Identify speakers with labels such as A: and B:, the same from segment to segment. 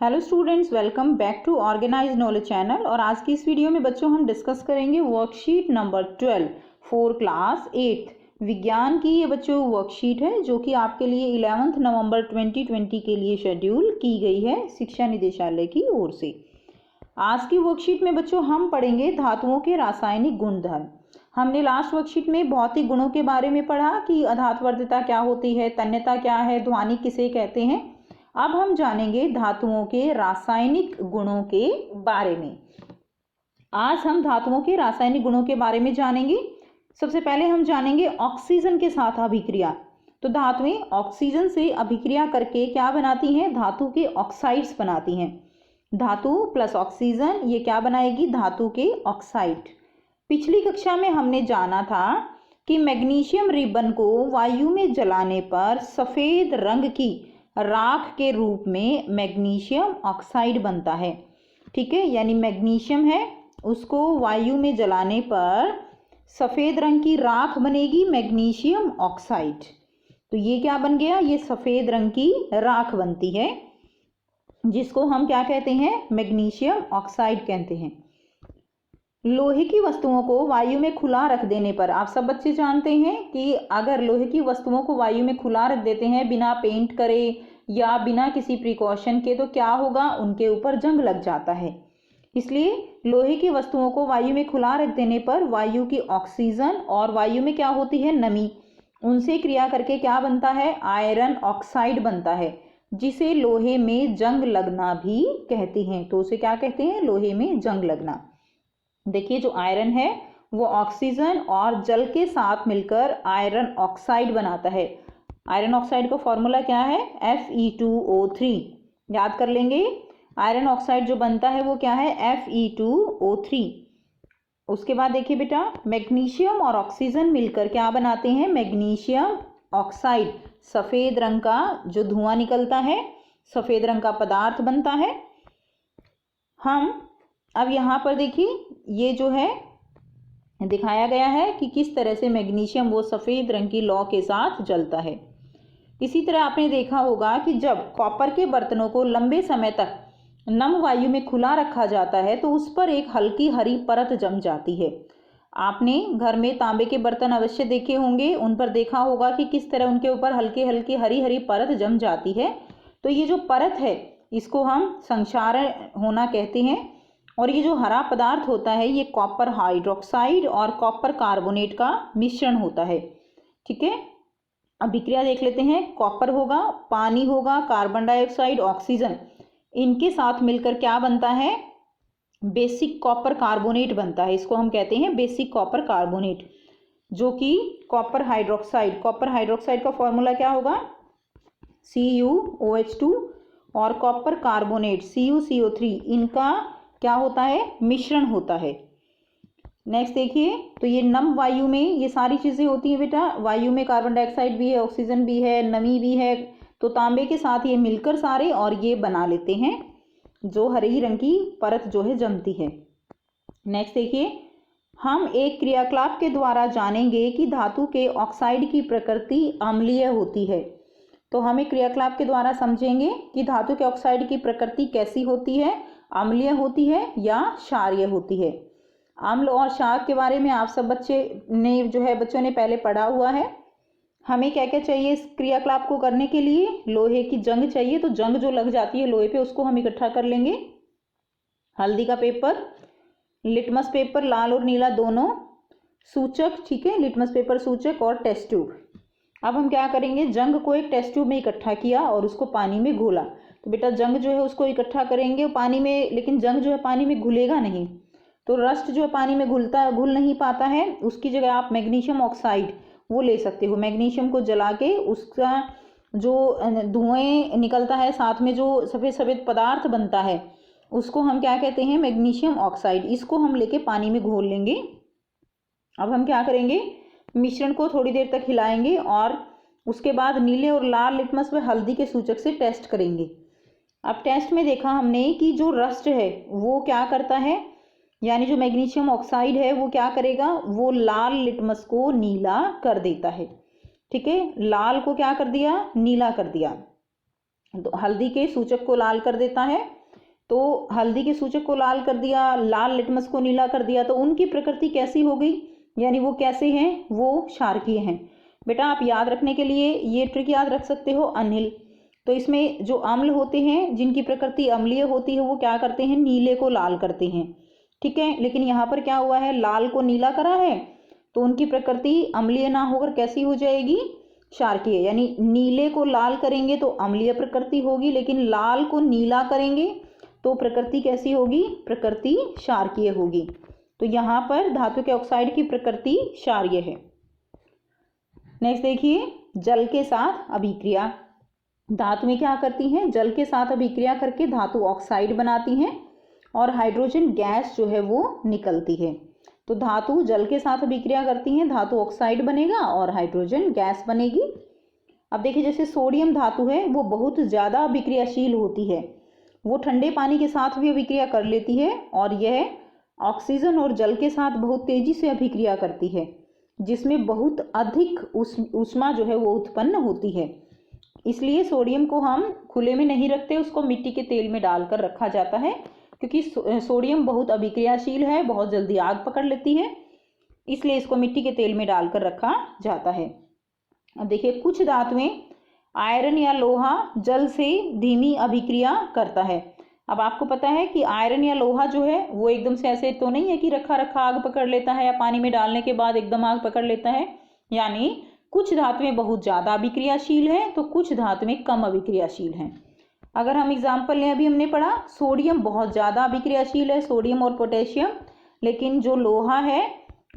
A: Hello students, welcome back to organise knowledge channel. और आज की इस वीडियो में बच्चों हम डिस्कस करेंगे वर्कशीट नंबर 12 फॉर क्लास 8 विज्ञान की। ये बच्चों वर्कशीट है जो कि आपके लिए 11 नवंबर 2020 के लिए शेड्यूल की गई है शिक्षा निदेशालय की ओर से। आज की वर्कशीट में बच्चों हम पढ़ेंगे धातुओं के रासायनिक गुणधर्म। हमने लास्ट वर्कशीट में भौतिक गुणों के बारे में पढ़ा कि अधात्वर्धता क्या होती है, तन्यता क्या है, ध्वनि किसे कहते हैं। अब हम जानेंगे धातुओं के रासायनिक गुणों के बारे में। आज हम धातुओं के रासायनिक गुणों के बारे में जानेंगे। सबसे पहले हम जानेंगे ऑक्सीजन के साथ अभिक्रिया। तो धातुएं ऑक्सीजन से अभिक्रिया करके क्या बनाती हैं? धातु के ऑक्साइड्स बनाती हैं। धातु प्लस ऑक्सीजन ये क्या बनाएगी? धातु के ऑक्साइड। पिछली कक्षा में हमने जाना था कि मैग्नीशियम रिबन को वायु में जलाने पर सफेद रंग की राख के रूप में मैग्नीशियम ऑक्साइड बनता है। ठीक है, यानी मैग्नीशियम है, उसको वायु में जलाने पर सफ़ेद रंग की राख बनेगी, मैग्नीशियम ऑक्साइड। तो ये क्या बन गया? ये सफ़ेद रंग की राख बनती है जिसको हम क्या कहते हैं? मैग्नीशियम ऑक्साइड कहते हैं। लोहे की वस्तुओं को वायु में खुला रख देने पर, आप सब बच्चे जानते हैं कि अगर लोहे की वस्तुओं को वायु में खुला रख देते हैं बिना पेंट करे या बिना किसी प्रिकॉशन के, तो क्या होगा? उनके ऊपर जंग लग जाता है। इसलिए लोहे की वस्तुओं को वायु में खुला रख देने पर वायु की ऑक्सीजन और वायु में क्या होती है? नमी, उनसे क्रिया करके क्या बनता है? आयरन ऑक्साइड बनता है, जिसे लोहे में जंग लगना भी कहते हैं। तो उसे क्या कहते हैं? लोहे में जंग लगना। देखिए, जो आयरन है वो ऑक्सीजन और जल के साथ मिलकर आयरन ऑक्साइड बनाता है। आयरन ऑक्साइड का फॉर्मूला क्या है? Fe2O3। याद कर लेंगे। आयरन ऑक्साइड जो बनता है वो क्या है? Fe2O3। उसके बाद देखिए बेटा, मैग्नीशियम और ऑक्सीजन मिलकर क्या बनाते हैं? Magnesium oxide. सफ़ेद रंग का जो धुआं निकलता है, सफ़ेद रंग का पदार्थ बनता है। हम अब यहाँ पर देखिए, ये जो है दिखाया गया है कि किस तरह से मैग्नीशियम वो सफ़ेद रंग की लौ के साथ जलता है। इसी तरह आपने देखा होगा कि जब कॉपर के बर्तनों को लंबे समय तक नम वायु में खुला रखा जाता है तो उस पर एक हल्की हरी परत जम जाती है। आपने घर में तांबे के बर्तन अवश्य देखे होंगे, उन पर देखा होगा कि किस तरह उनके ऊपर हल्की हल्की हरी हरी परत जम जाती है। तो ये जो परत है इसको हम संक्षारण होना कहते हैं। और ये जो हरा पदार्थ होता है ये कॉपर हाइड्रोक्साइड और कॉपर कार्बोनेट का मिश्रण होता है। ठीक है, अभिक्रिया देख लेते हैं। कॉपर होगा, पानी होगा, कार्बन डाइऑक्साइड, ऑक्सीजन, इनके साथ मिलकर क्या बनता है? बेसिक कॉपर कार्बोनेट बनता है। इसको हम कहते हैं बेसिक कॉपर कार्बोनेट, जो कि कॉपर हाइड्रोक्साइड। कॉपर हाइड्रोक्साइड का फॉर्मूला क्या होगा? CuOH2 और कॉपर कार्बोनेट CuCO3, इनका क्या होता है? मिश्रण होता है। नेक्स्ट देखिए, तो ये नम वायु में ये सारी चीज़ें होती हैं बेटा। वायु में कार्बन डाइऑक्साइड भी है, ऑक्सीजन भी है, नमी भी है, तो तांबे के साथ ये मिलकर सारे और ये बना लेते हैं जो हरी रंग की परत जो है जमती है। नेक्स्ट देखिए, हम एक क्रियाकलाप के द्वारा जानेंगे कि धातु के ऑक्साइड की प्रकृति अम्लीय होती है। तो हम एक क्रियाकलाप के द्वारा समझेंगे कि धातु के ऑक्साइड की प्रकृति कैसी होती है, अम्लीय होती है या क्षारीय होती है। अम्ल और क्षार के बारे में आप सब बच्चों ने पहले पढ़ा हुआ है। हमें क्या क्या चाहिए इस क्रियाकलाप को करने के लिए? लोहे की जंग चाहिए। तो जंग जो लग जाती है लोहे पे, उसको हम इकट्ठा कर लेंगे। हल्दी का पेपर, लिटमस पेपर, लाल और नीला दोनों, सूचक, ठीक है, लिटमस पेपर सूचक और टेस्ट ट्यूब। अब हम क्या करेंगे? जंग को एक टेस्ट ट्यूब में इकट्ठा किया और उसको पानी में घोला। तो बेटा जंग जो है उसको इकट्ठा करेंगे पानी में, लेकिन जंग जो है पानी में घुलेगा नहीं। तो रस्ट जो है पानी में घुल नहीं पाता है, उसकी जगह आप मैग्नीशियम ऑक्साइड वो ले सकते हो। मैग्नीशियम को जला के उसका जो धुएं निकलता है, साथ में जो सफ़ेद सफ़ेद पदार्थ बनता है, उसको हम क्या कहते हैं? Magnesium oxide. इसको हम लेके पानी में घोल लेंगे। अब हम क्या करेंगे? मिश्रण को थोड़ी देर तक हिलाएंगे और उसके बाद नीले और लाल लिटमस व हल्दी के सूचक से टेस्ट करेंगे। अब टेस्ट में देखा हमने कि जो रस्ट है वो क्या करता है, यानी जो मैग्नीशियम ऑक्साइड है वो क्या करेगा? वो लाल लिटमस को नीला कर देता है। ठीक है, लाल को क्या कर दिया? नीला कर दिया। तो हल्दी के सूचक को लाल कर देता है, तो हल्दी के सूचक को लाल कर दिया, लाल लिटमस को नीला कर दिया, तो उनकी प्रकृति कैसी हो गई, यानी वो कैसे हैं, वो क्षारकीय हैं। बेटा आप याद रखने के लिए ये ट्रिक याद रख सकते हो, अनिल। तो इसमें जो अम्ल होते हैं जिनकी प्रकृति अम्लीय होती है वो क्या करते हैं, नीले को लाल करते हैं, ठीक है। लेकिन यहाँ पर क्या हुआ है, लाल को नीला करा है, तो उनकी प्रकृति अम्लीय ना होकर कैसी हो जाएगी, क्षारकीय। यानी नीले को लाल करेंगे तो अम्लीय प्रकृति होगी, लेकिन लाल को नीला करेंगे तो प्रकृति कैसी होगी, प्रकृति क्षारकीय होगी। तो यहाँ पर धातु के ऑक्साइड की प्रकृति क्षारीय है। नेक्स्ट देखिए, जल के साथ अभिक्रिया। धातु में क्या करती हैं, जल के साथ अभिक्रिया करके धातु ऑक्साइड बनाती हैं और हाइड्रोजन गैस जो है वो निकलती है। तो धातु जल के साथ अभिक्रिया करती हैं, धातु ऑक्साइड बनेगा और हाइड्रोजन गैस बनेगी। अब देखिए, जैसे सोडियम धातु है वो बहुत ज़्यादा अभिक्रियाशील होती है, वो ठंडे पानी के साथ भी अभिक्रिया कर लेती है और यह ऑक्सीजन और जल के साथ बहुत तेजी से अभिक्रिया करती है, जिसमें बहुत अधिक ऊष्मा जो है वो उत्पन्न होती है। इसलिए सोडियम को हम खुले में नहीं रखते, उसको मिट्टी के तेल में डालकर रखा जाता है, क्योंकि सोडियम बहुत अभिक्रियाशील है, बहुत जल्दी आग पकड़ लेती है, इसलिए इसको मिट्टी के तेल में डालकर रखा जाता है। अब देखिए, कुछ धातुएं आयरन या लोहा जल से धीमी अभिक्रिया करता है। अब आपको पता है कि आयरन या लोहा जो है वो एकदम से ऐसे तो नहीं है कि रखा रखा आग पकड़ लेता है या पानी में डालने के बाद एकदम आग पकड़ लेता है। यानी कुछ धातुएं बहुत ज़्यादा अभिक्रियाशील हैं तो कुछ धातुएं कम अभिक्रियाशील हैं। अगर हम एग्जाम्पल लें, अभी हमने पढ़ा सोडियम बहुत ज़्यादा अभिक्रियाशील है, सोडियम और पोटेशियम, लेकिन जो लोहा है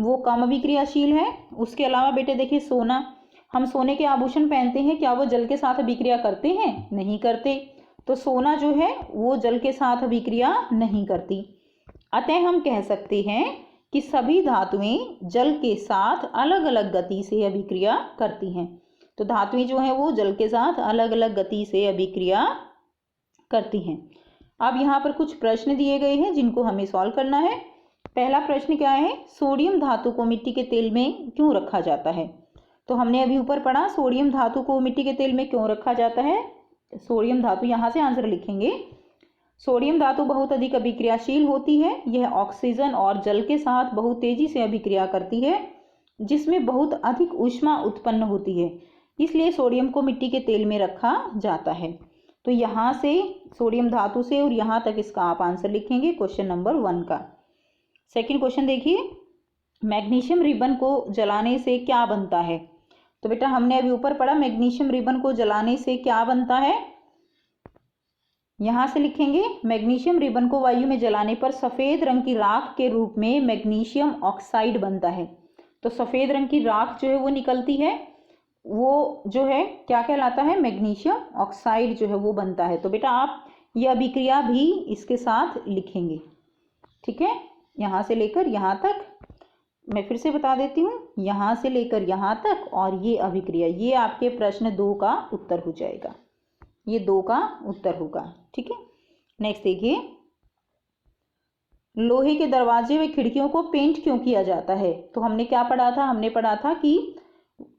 A: वो कम अभिक्रियाशील है। उसके अलावा बेटे देखिए, सोना, हम सोने के आभूषण पहनते हैं, क्या वो जल के साथ अभिक्रिया करते हैं, नहीं करते। तो सोना जो है वो जल के साथ अभिक्रिया नहीं करती। अतः हम कह सकते हैं कि सभी धातुएं जल के साथ अलग अलग गति से अभिक्रिया करती हैं। तो धातुएं जो हैं वो जल के साथ अलग अलग गति से अभिक्रिया करती हैं। अब यहाँ पर कुछ प्रश्न दिए गए हैं जिनको हमें सॉल्व करना है। पहला प्रश्न क्या है, सोडियम धातु को मिट्टी के तेल में क्यों रखा जाता है। तो हमने अभी ऊपर पढ़ा सोडियम धातु को मिट्टी के तेल में क्यों रखा जाता है। सोडियम धातु, यहाँ से आंसर लिखेंगे, सोडियम धातु बहुत अधिक अभिक्रियाशील होती है, यह ऑक्सीजन और जल के साथ बहुत तेजी से अभिक्रिया करती है, जिसमें बहुत अधिक ऊष्मा उत्पन्न होती है, इसलिए सोडियम को मिट्टी के तेल में रखा जाता है। तो यहाँ से सोडियम धातु से और यहाँ तक इसका आप आंसर लिखेंगे क्वेश्चन नंबर 1 का। सेकंड क्वेश्चन देखिए, मैग्नीशियम रिबन को जलाने से क्या बनता है। तो बेटा हमने अभी ऊपर पढ़ा मैग्नीशियम रिबन को जलाने से क्या बनता है। यहाँ से लिखेंगे, मैग्नीशियम रिबन को वायु में जलाने पर सफ़ेद रंग की राख के रूप में मैग्नीशियम ऑक्साइड बनता है। तो सफ़ेद रंग की राख जो है वो निकलती है, वो जो है क्या कहलाता है, मैग्नीशियम ऑक्साइड जो है वो बनता है। तो बेटा आप ये अभिक्रिया भी इसके साथ लिखेंगे, ठीक है। यहाँ से लेकर यहाँ तक मैं फिर से बता देती हूँ, यहाँ से लेकर यहाँ तक और ये अभिक्रिया, ये आपके प्रश्न 2 का उत्तर हो जाएगा, ये 2 का उत्तर होगा, ठीक है। नेक्स्ट देखिए, लोहे के दरवाजे व खिड़कियों को पेंट क्यों किया जाता है। तो हमने क्या पढ़ा था, हमने पढ़ा था कि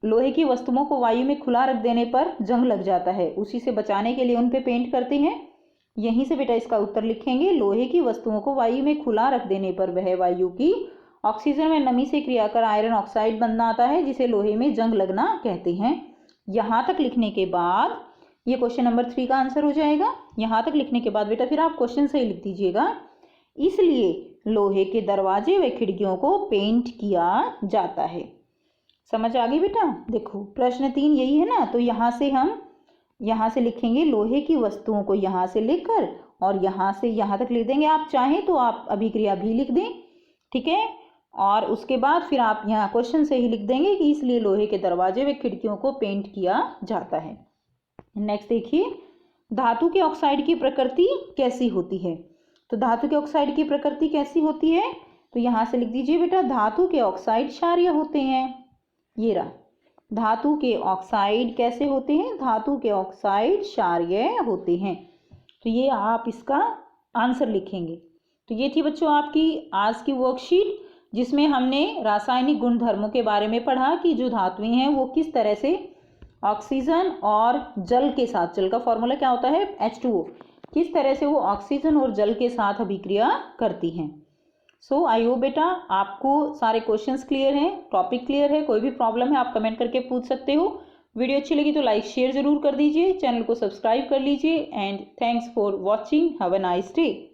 A: लोहे की वस्तुओं को वायु में खुला रख देने पर जंग लग जाता है, उसी से बचाने के लिए उन पे पेंट करते हैं। यहीं से बेटा इसका उत्तर लिखेंगे, लोहे की वस्तुओं को वायु में खुला रख देने पर वह वायु की ऑक्सीजन में नमी से क्रिया कर आयरन ऑक्साइड बनना आता है, जिसे लोहे में जंग लगना कहते हैं। यहाँ तक लिखने के बाद ये क्वेश्चन नंबर 3 का आंसर हो जाएगा। यहाँ तक लिखने के बाद बेटा फिर आप क्वेश्चन सही लिख दीजिएगा, इसलिए लोहे के दरवाजे व खिड़कियों को पेंट किया जाता है। समझ आ गई बेटा। देखो प्रश्न 3 यही है ना, तो यहाँ से हम यहाँ से लिखेंगे लोहे की वस्तुओं को यहाँ से लिखकर और यहाँ से यहाँ तक लिख देंगे। आप चाहें तो आप अभिक्रिया भी लिख दें, ठीक है। और उसके बाद फिर आप यहाँ क्वेश्चन से ही लिख देंगे कि इसलिए लोहे के दरवाजे व खिड़कियों को पेंट किया जाता है। नेक्स्ट देखिए, धातु के ऑक्साइड की प्रकृति कैसी होती है। तो धातु के ऑक्साइड की प्रकृति कैसी होती है, तो यहाँ से लिख दीजिए बेटा, धातु के ऑक्साइड क्षारीय होते हैं। ये रहा, धातु के ऑक्साइड कैसे होते हैं, धातु के ऑक्साइड क्षारीय होते हैं। तो ये आप इसका आंसर लिखेंगे। तो ये थी बच्चों आपकी आज की वर्कशीट, जिसमें हमने रासायनिक गुणधर्मों के बारे में पढ़ा कि जो धातुएं हैं वो किस तरह से ऑक्सीजन और जल के साथ, जल का फॉर्मूला क्या होता है H2O, किस तरह से वो ऑक्सीजन और जल के साथ अभिक्रिया करती हैं। सो आई होप बेटा आपको सारे क्वेश्चंस क्लियर हैं, टॉपिक क्लियर है। कोई भी प्रॉब्लम है आप कमेंट करके पूछ सकते हो। वीडियो अच्छी लगी तो लाइक शेयर जरूर कर दीजिए, चैनल को सब्सक्राइब कर लीजिए and thanks for watching. Have a nice day.